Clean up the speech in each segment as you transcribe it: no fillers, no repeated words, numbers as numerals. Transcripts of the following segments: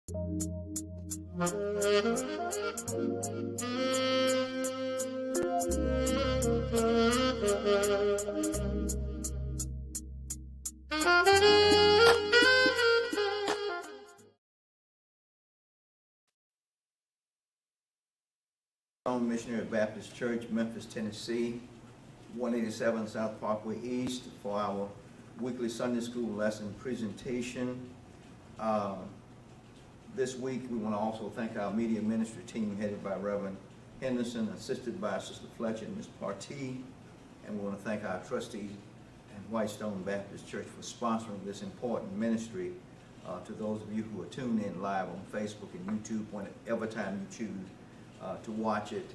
Missionary Baptist Church, Memphis, Tennessee, 187 South Parkway East, for our weekly Sunday school lesson presentation. This week we want to also thank our media ministry team headed by Reverend Henderson, assisted by Sister Fletcher and Ms. Partee, and we want to thank our trustees and Whitestone Baptist Church for sponsoring this important ministry. To those of you who are tuned in live on Facebook and YouTube, whenever time you choose to watch it,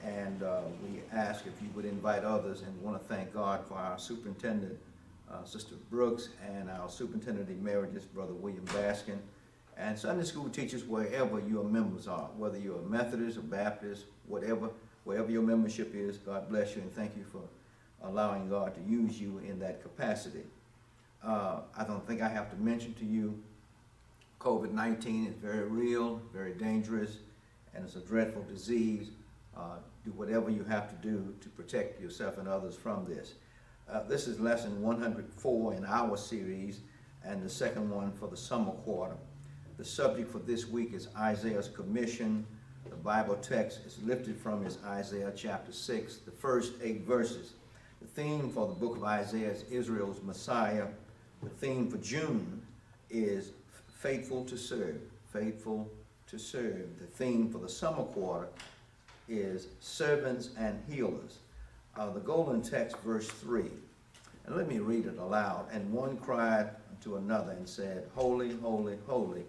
and we ask if you would invite others, and want to thank God for our superintendent, Sister Brooks, and our superintendent emeritus, Brother William Baskin, and Sunday school teachers wherever your members are, whether you're a Methodist or Baptist, wherever your membership is. God bless you, and thank you for allowing God to use you in that capacity. I don't think I have to mention to you, COVID-19 is very real, very dangerous, and it's a dreadful disease. Do whatever you have to do to protect yourself and others from this. This is lesson 104 in our series, and the second one for the summer quarter. The subject for this week is Isaiah's commission. The Bible text is lifted from is Isaiah chapter 6, the first 8 verses. The theme for the book of Isaiah is Israel's Messiah. The theme for June is faithful to serve, faithful to serve. The theme for the summer quarter is servants and healers. The golden text, verse 3. And let me read it aloud. And one cried to another and said, Holy, holy, holy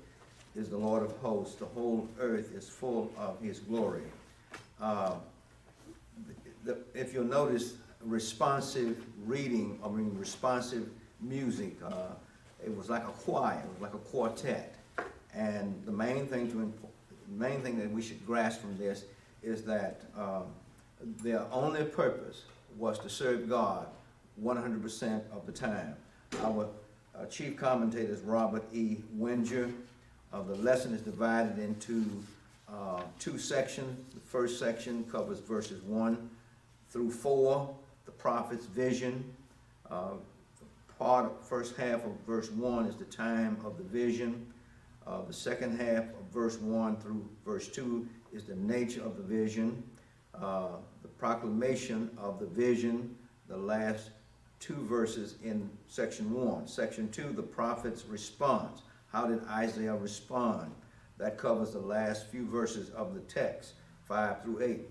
is the Lord of hosts. The whole earth is full of his glory. If you'll notice, responsive reading, responsive music, it was like a choir, it was like a quartet. And the main thing that we should grasp from this is that their only purpose was to serve God 100% of the time. Our chief commentator is Robert E. Winger. The lesson is divided into 2 sections. The first section covers verses 1 through 4, the prophet's vision. First half of verse 1 is the time of the vision. The second half of verse 1 through verse 2 is the nature of the vision, the proclamation of the vision, the last 2 verses in section 1. Section 2, the prophet's response. How did Isaiah respond? That covers the last few verses of the text, 5 through 8.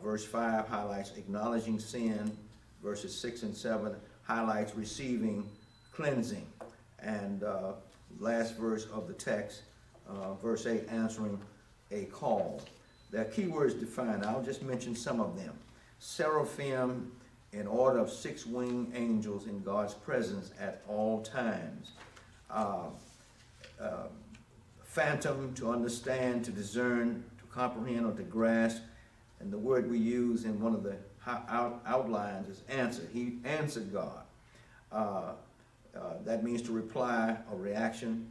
Verse 5 highlights acknowledging sin. Verses 6 and 7 highlights receiving cleansing. And last verse of the text, verse 8, answering a call. There are key words defined. I'll just mention some of them. Seraphim, in order of 6 winged angels in God's presence at all times. Phantom, to understand, to discern, to comprehend, or to grasp. And the word we use in one of the outlines is answer. He answered God. That means to reply or reaction,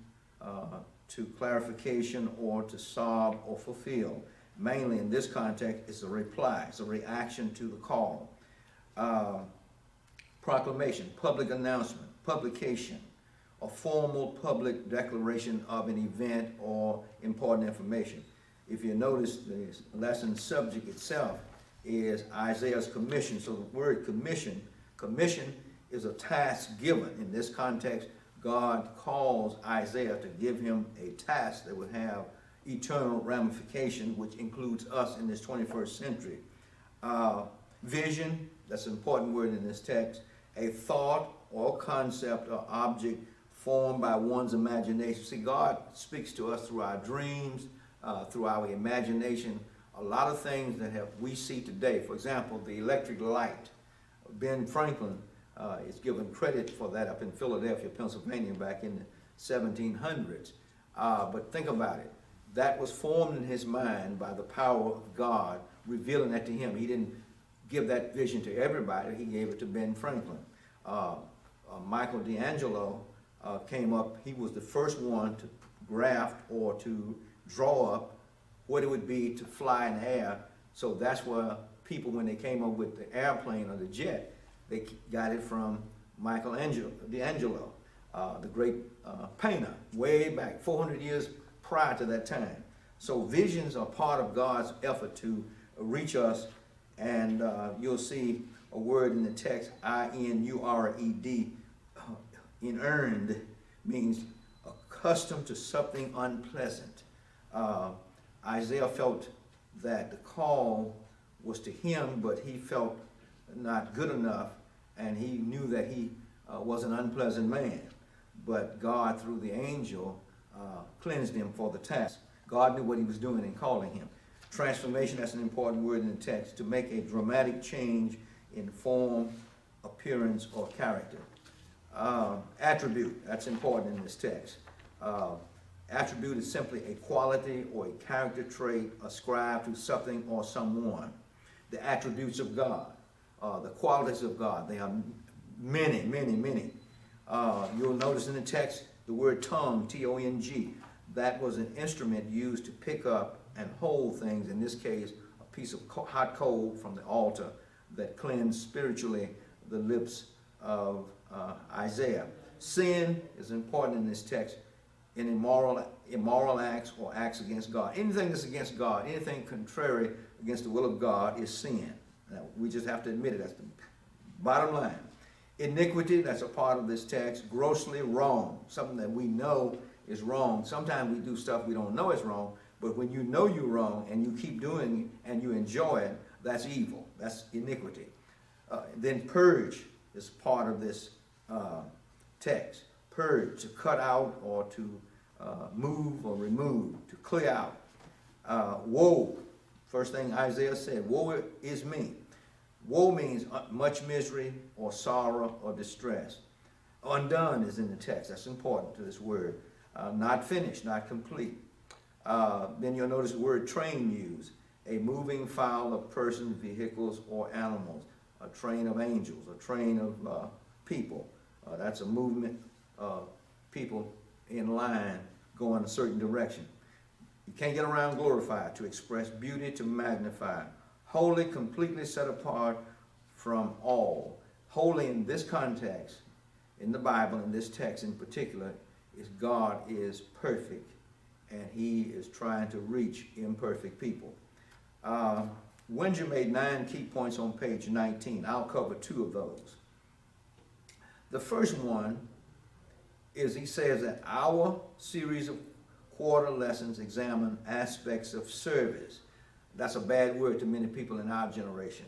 to clarification, or to solve or fulfill. Mainly in this context, it's a reply. It's a reaction to the call. Proclamation, public announcement, publication, a formal public declaration of an event or important information. If you notice, the lesson subject itself is Isaiah's commission. So the word commission is a task given. In this context, God calls Isaiah to give him a task that would have eternal ramification, which includes us in this 21st century. Vision, that's an important word in this text, a thought or concept or object formed by one's imagination. See, God speaks to us through our dreams, through our imagination. A lot of things that we see today, for example, the electric light. Ben Franklin is given credit for that up in Philadelphia, Pennsylvania, back in the 1700s. But think about it. That was formed in his mind by the power of God, revealing that to him. He didn't give that vision to everybody. He gave it to Ben Franklin. Michael D'Angelo came up. He was the first one to graph or to draw up what it would be to fly in the air. So that's where people, when they came up with the airplane or the jet, they got it from Michelangelo, the great painter, way back 400 years prior to that time. So visions are part of God's effort to reach us, and you'll see a word in the text, I-N-U-R-E-D, inearned, means accustomed to something unpleasant. Isaiah felt that the call was to him, but he felt not good enough, and he knew that he was an unpleasant man. But God, through the angel, cleansed him for the task. God knew what he was doing in calling him. Transformation, that's an important word in the text, to make a dramatic change in form, appearance, or character. Attribute, that's important in this text. Attribute is simply a quality or a character trait ascribed to something or someone. The attributes of God, the qualities of God, they are many, many, many. You'll notice in the text the word tongue, T-O-N-G. That was an instrument used to pick up and hold things, in this case, a piece of hot coal from the altar that cleansed spiritually the lips of Isaiah. Sin is important in this text. In immoral acts or acts against God. Anything that's against God, anything contrary against the will of God is sin. Now, we just have to admit it. That's the bottom line. Iniquity, that's a part of this text. Grossly wrong, something that we know is wrong. Sometimes we do stuff we don't know is wrong, but when you know you're wrong and you keep doing it and you enjoy it, that's evil. That's iniquity. Then purge is part of this text. Purge, to cut out or to move or remove, to clear out. Woe, first thing Isaiah said, woe is me. Woe means much misery or sorrow or distress. Undone is in the text. That's important to this word. Not finished, not complete. Then you'll notice the word train used. A moving file of persons, vehicles, or animals. A train of angels, a train of people. That's a movement of people in line going a certain direction. You can't get around glorified, to express beauty, to magnify. Holy, completely set apart from all. Holy in this context, in the Bible, in this text in particular, is God is perfect, and he is trying to reach imperfect people. Winger made 9 key points on page 19. I'll cover 2 of those. The first one is he says that our series of quarter lessons examine aspects of service. That's a bad word to many people in our generation.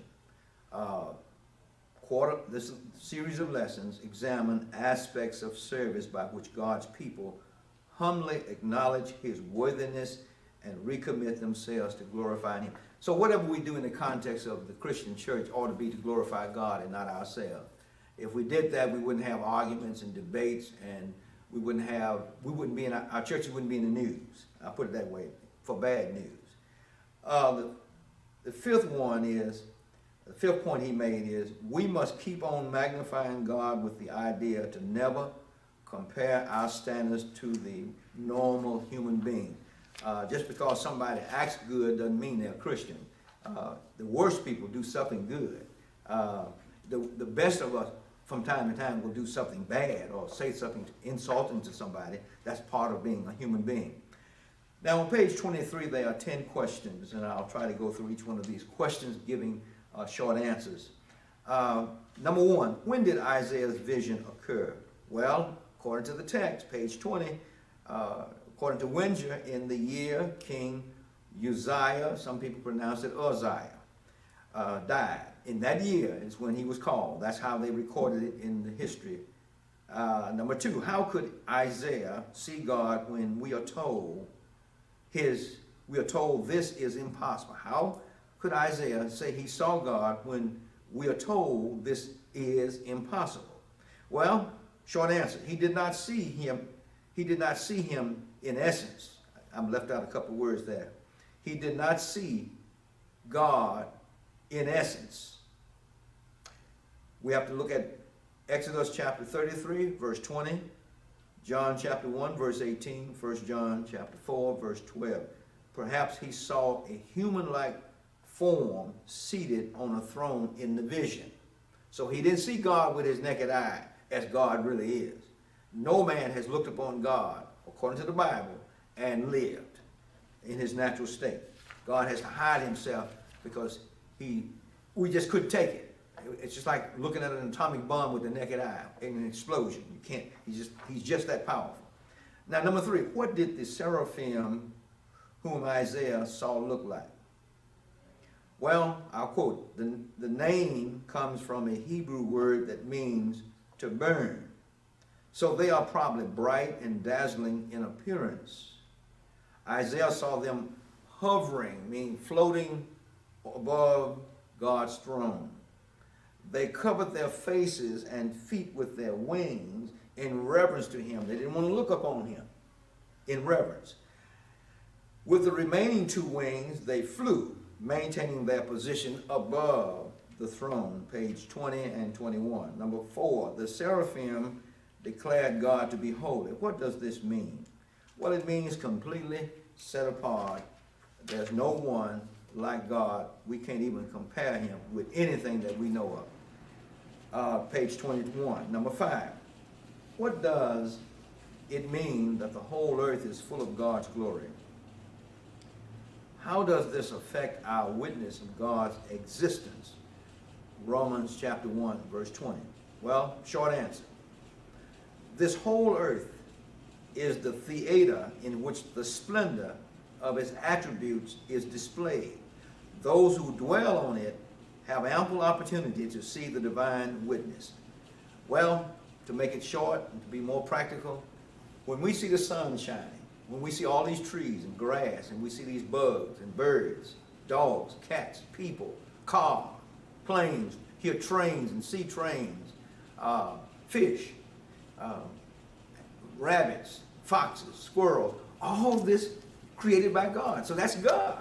This series of lessons examine aspects of service by which God's people humbly acknowledge his worthiness and recommit themselves to glorifying him. So whatever we do in the context of the Christian church ought to be to glorify God and not ourselves. If we did that, we wouldn't have arguments and debates, and our churches wouldn't be in the news. I'll put it that way, for bad news. The fifth point he made is, we must keep on magnifying God with the idea to never compare our standards to the normal human being. Just because somebody acts good doesn't mean they're a Christian. The worst people do something good. The best of us, from time to time, will do something bad or say something insulting to somebody. That's part of being a human being. Now, on page 23, there are 10 questions, and I'll try to go through each one of these questions, giving short answers. Number 1, when did Isaiah's vision occur? Well, according to the text, page 20, according to Winger, in the year King Uzziah, some people pronounce it Uzziah, died. In that year is when he was called. That's how they recorded it in the history. Number 2, how could Isaiah see God when we are told this is impossible? How could Isaiah say he saw God when we are told this is impossible? Well, short answer, he did not see him. He did not see him in essence. I've left out a couple words there. He did not see God in essence. We have to look at Exodus chapter 33, verse 20, John chapter 1, verse 18, 1 John chapter 4, verse 12. Perhaps he saw a human-like form seated on a throne in the vision. So he didn't see God with his naked eye as God really is. No man has looked upon God, according to the Bible, and lived in his natural state. God has to hide himself because we just couldn't take it. It's just like looking at an atomic bomb with the naked eye in an explosion. You can't, he's just that powerful. Now, number 3, what did the seraphim whom Isaiah saw look like? Well, I'll quote, the name comes from a Hebrew word that means to burn. So they are probably bright and dazzling in appearance. Isaiah saw them hovering, meaning floating above God's throne. They covered their faces and feet with their wings in reverence to him. They didn't want to look upon him in reverence. With the remaining 2 wings, they flew, maintaining their position above the throne, page 20 and 21. Number 4, the seraphim declared God to be holy. What does this mean? Well, it means completely set apart. There's no one like God. We can't even compare him with anything that we know of. Page 21. Number 5, what does it mean that the whole earth is full of God's glory? How does this affect our witness of God's existence? Romans chapter 1, verse 20. Well, short answer. This whole earth is the theater in which the splendor of its attributes is displayed. Those who dwell on it have ample opportunity to see the divine witness. Well, to make it short and to be more practical, when we see the sun shining, when we see all these trees and grass, and we see these bugs and birds, dogs, cats, people, cars, planes, hear trains and see trains, fish, rabbits, foxes, squirrels, all this created by God. So that's God.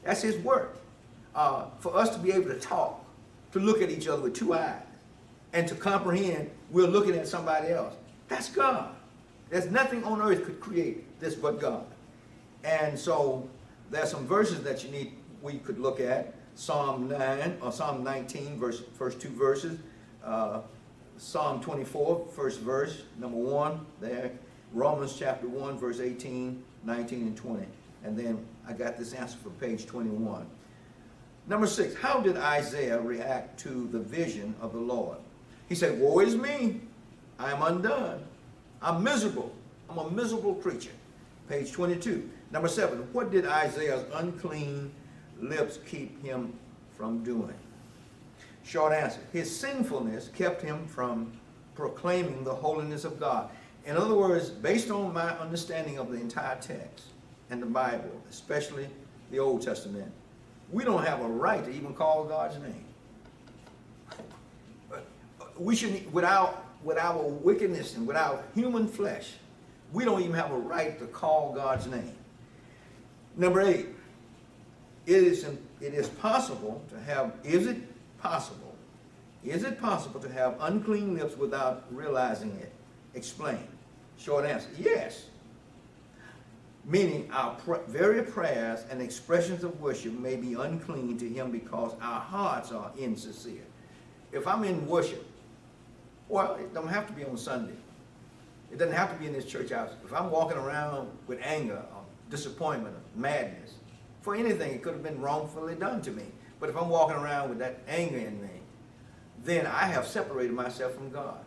That's his work. For us to be able to talk, to look at each other with 2 eyes, and to comprehend we're looking at somebody else, that's God. There's nothing on earth could create this but God. And so there's some verses that we could look at. Psalm 9 or Psalm 19, first 2 verses. Psalm 24, first verse, number 1 there. Romans chapter 1, verse 18, 19, and 20. And then I got this answer for page 21. Number 6, how did Isaiah react to the vision of the Lord? He said, woe is me, I am undone. I'm miserable. I'm a miserable creature. Page 22. Number 7, what did Isaiah's unclean lips keep him from doing? Short answer, his sinfulness kept him from proclaiming the holiness of God. In other words, based on my understanding of the entire text and the Bible, especially the Old Testament, we don't have a right to even call God's name. We shouldn't, with our wickedness and without human flesh, we don't even have a right to call God's name. Number 8, is it possible to have unclean lips without realizing it? Explain. Short answer, yes. Meaning our very prayers and expressions of worship may be unclean to him because our hearts are insincere. If I'm in worship, well, it don't have to be on Sunday. It doesn't have to be in this church house. If I'm walking around with anger or disappointment or madness, for anything, it could have been wrongfully done to me. But if I'm walking around with that anger in me, then I have separated myself from God.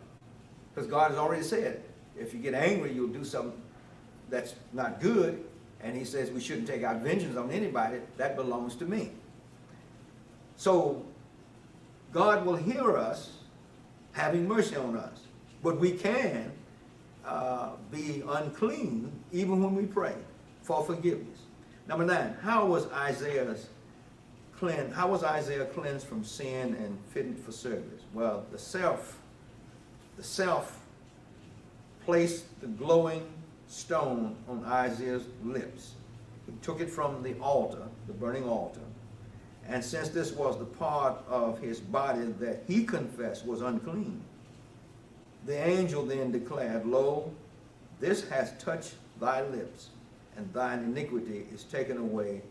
Because God has already said, if you get angry, you'll do something that's not good. And he says we shouldn't take out vengeance on anybody. That belongs to me. So God will hear us having mercy on us. But we can be unclean even when we pray for forgiveness. Number 9, how was Isaiah cleansed from sin and fitted for service? Well, the self placed the glowing stone on Isaiah's lips. He took it from the altar, the burning altar, and since this was the part of his body that he confessed was unclean, the angel then declared, lo, This has touched thy lips, and thine iniquity is taken away,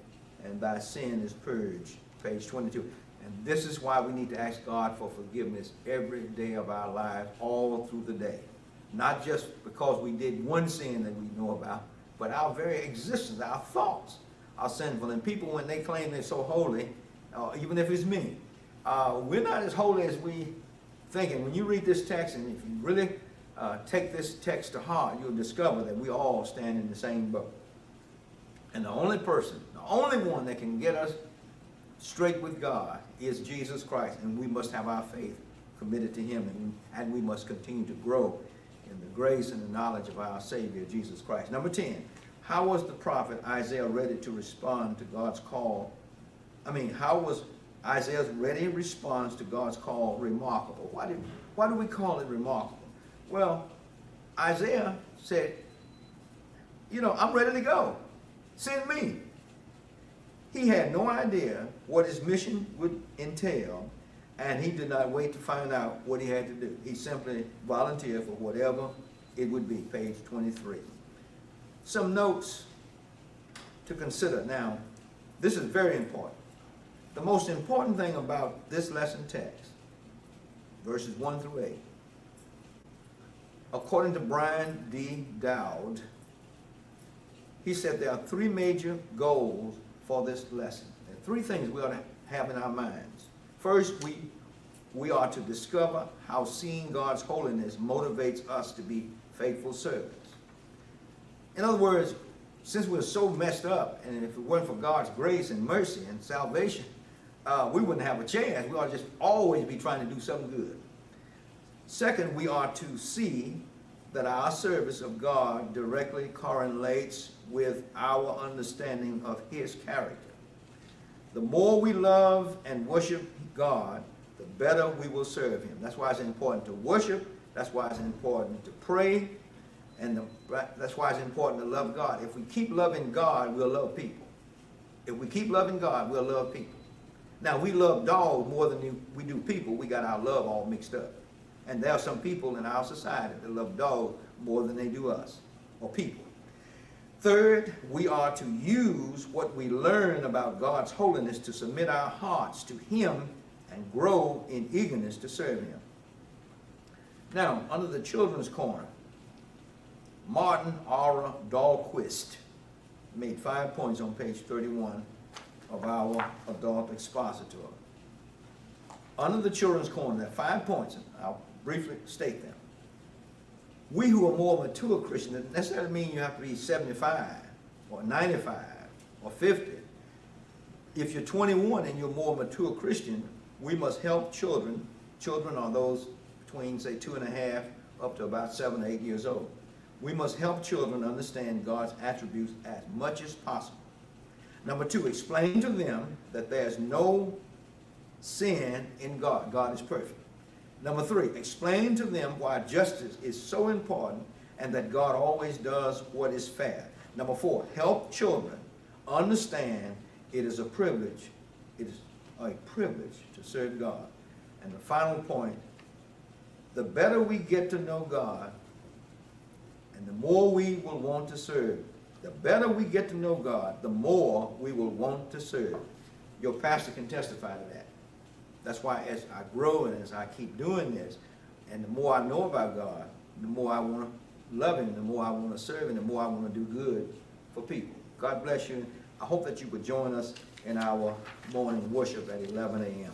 and thy sin is purged. Page 22. And this is why we need to ask God for forgiveness every day of our lives, all through the day. Not just because we did one sin that we know about, but our very existence, our thoughts are sinful. And people, when they claim they're so holy, even if it's me, we're not as holy as we think. And when you read this text, and if you really take this text to heart, you'll discover that we all stand in the same boat. And the only person, the only one that can get us straight with God is Jesus Christ. And we must have our faith committed to him, and we must continue to grow in the grace and the knowledge of our Savior, Jesus Christ. Number 10, how was the prophet Isaiah ready to respond to God's call? How was Isaiah's ready response to God's call remarkable? Why do we call it remarkable? Well, Isaiah said, I'm ready to go. Send me. He had no idea what his mission would entail, and he did not wait to find out what he had to do. He simply volunteered for whatever it would be. Page 23. Some notes to consider. Now, this is very important. The most important thing about this lesson text, verses 1 through 8, according to Brian D. Dowd, he said there are three major goals for this lesson. There are three things we ought to have in our minds. First, we are to discover how seeing God's holiness motivates us to be faithful servants. In other words, since we're so messed up, and if it weren't for God's grace and mercy and salvation, we wouldn't have a chance. We ought to just always be trying to do something good. Second, we are to see that our service of God directly correlates with our understanding of his character. The more we love and worship God, the better we will serve him. That's why it's important to worship. That's why it's important to pray. And that's why it's important to love God. If we keep loving God, we'll love people. If we keep loving God, we'll love people. Now, we love dogs more than we do people. We got our love all mixed up. And there are some people in our society that love dogs more than they do us, or people. Third, we are to use what we learn about God's holiness to submit our hearts to him and grow in eagerness to serve him. Now, under the children's corner, Martin Aura Dahlquist made 5 points on page 31 of our adult expositor. Under the children's corner, there are 5 points, and I'll briefly state them. We who are more mature Christians, doesn't necessarily mean you have to be 75 or 95 or 50. If you're 21 and you're a more mature Christian, we must help children. Children are those between, say, 2.5 up to about 7 or 8 years old. We must help children understand God's attributes as much as possible. Number 2, explain to them that there's no sin in God. God is perfect. Number 3, explain to them why justice is so important and that God always does what is fair. Number 4, help children understand it is a privilege. It is a privilege to serve God. And the final point, the better we get to know God and the more we will want to serve, the better we get to know God, the more we will want to serve. Your pastor can testify to that. That's why as I grow and as I keep doing this, and the more I know about God, the more I want to love him, the more I want to serve him, the more I want to do good for people. God bless you. I hope that you would join us in our morning worship at 11 a.m.